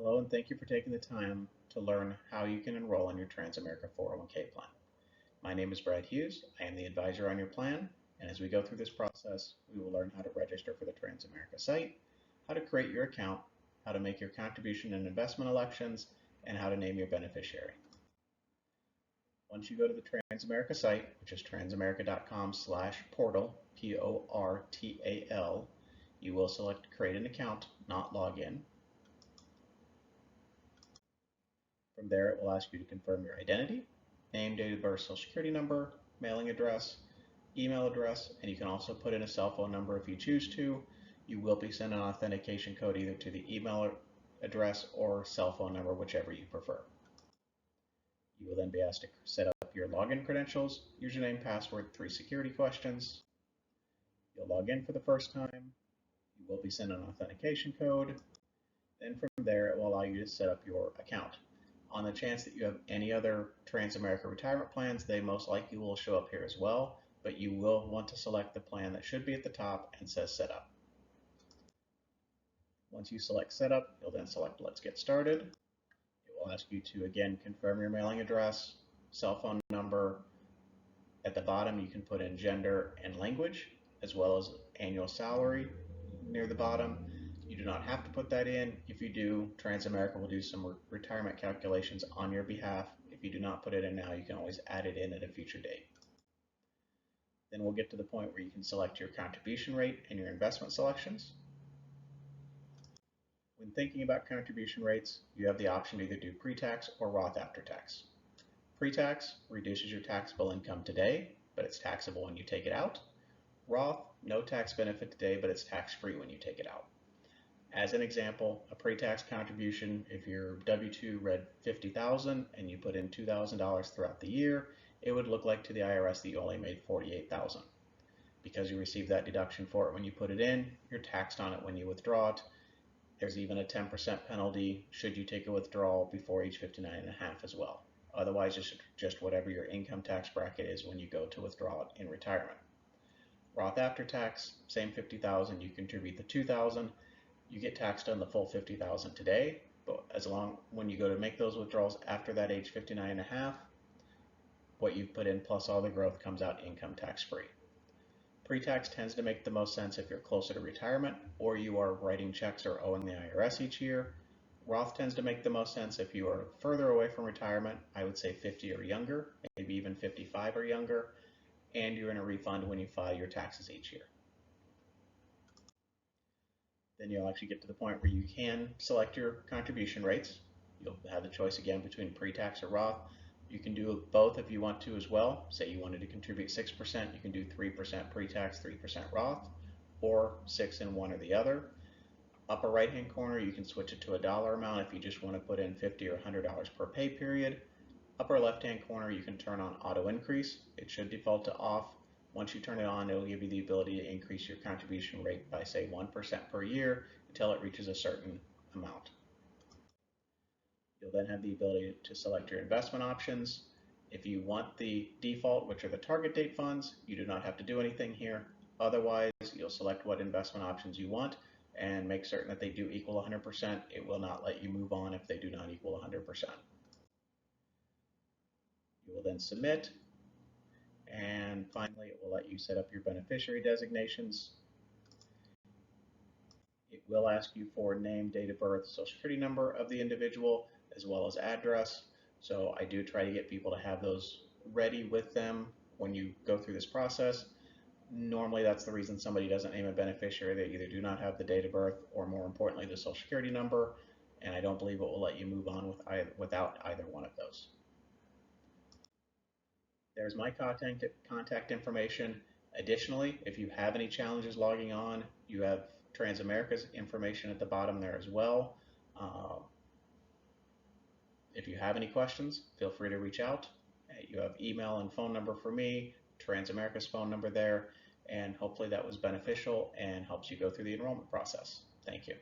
Hello, and thank you for taking the time to learn how you can enroll in your Transamerica 401k plan. My name is Brad Hughes. I am the advisor on your plan, and as we go through this process, we will learn how to register for the Transamerica site, how to create your account, how to make your contribution and investment elections, and how to name your beneficiary. Once you go to the Transamerica site, which is transamerica.com/portal, Portal, you will select create an account, not login. From there, it will ask you to confirm your identity, name, date of birth, social security number, mailing address, email address, and you can also put in a cell phone number if you choose to. You will be sent an authentication code either to the email address or cell phone number, whichever you prefer. You will then be asked to set up your login credentials, username, password, 3 security questions. You'll log in for the first time. You will be sent an authentication code. Then from there, it will allow you to set up your account. On the chance that you have any other Transamerica retirement plans, they most likely will show up here as well, but you will want to select the plan that should be at the top and says Setup. Once you select Setup, you'll then select Let's Get Started. It will ask you to, again, confirm your mailing address, cell phone number. At the bottom, you can put in gender and language, as well as annual salary near the bottom. You do not have to put that in. If you do, Transamerica will do some retirement calculations on your behalf. If you do not put it in now, you can always add it in at a future date. Then we'll get to the point where you can select your contribution rate and your investment selections. When thinking about contribution rates, you have the option to either do pre-tax or Roth after tax. Pre-tax reduces your taxable income today, but it's taxable when you take it out. Roth, no tax benefit today, but it's tax-free when you take it out. As an example, a pre-tax contribution, if your W-2 read $50,000 and you put in $2,000 throughout the year, it would look like to the IRS that you only made $48,000. Because you received that deduction for it when you put it in, you're taxed on it when you withdraw it. There's even a 10% penalty should you take a withdrawal before age 59.5 as well. Otherwise, just whatever your income tax bracket is when you go to withdraw it in retirement. Roth after tax, same $50,000, you contribute the $2,000. You get taxed on the full $50,000 today, but when you go to make those withdrawals after that age 59.5, what you've put in plus all the growth comes out income tax free. Pre-tax tends to make the most sense if you're closer to retirement or you are writing checks or owing the IRS each year. Roth tends to make the most sense if you are further away from retirement, I would say 50 or younger, maybe even 55 or younger, and you're in a refund when you file your taxes each year. Then you'll actually get to the point where you can select your contribution rates. You'll have the choice again between pre-tax or Roth. You can do both if you want to as well. Say you wanted to contribute 6%, you can do 3% pre-tax, 3% Roth, or 6 in one or the other. Upper right-hand corner, you can switch it to a dollar amount if you just want to put in $50 or $100 per pay period. Upper left-hand corner, you can turn on auto increase. It should default to off. Once you turn it on, it will give you the ability to increase your contribution rate by, say, 1% per year until it reaches a certain amount. You'll then have the ability to select your investment options. If you want the default, which are the target date funds, you do not have to do anything here. Otherwise, you'll select what investment options you want and make certain that they do equal 100%. It will not let you move on if they do not equal 100%. You will then submit. And finally, it will let you set up your beneficiary designations. It will ask you for name, date of birth, social security number of the individual, as well as address. So I do try to get people to have those ready with them when you go through this process. Normally, that's the reason somebody doesn't name a beneficiary. They either do not have the date of birth or, more importantly, the social security number, and I don't believe it will let you move on without either one of those. There's my contact information. Additionally, if you have any challenges logging on, you have Transamerica's information at the bottom there as well. If you have any questions, feel free to reach out. You have email and phone number for me, Transamerica's phone number there, and hopefully that was beneficial and helps you go through the enrollment process. Thank you.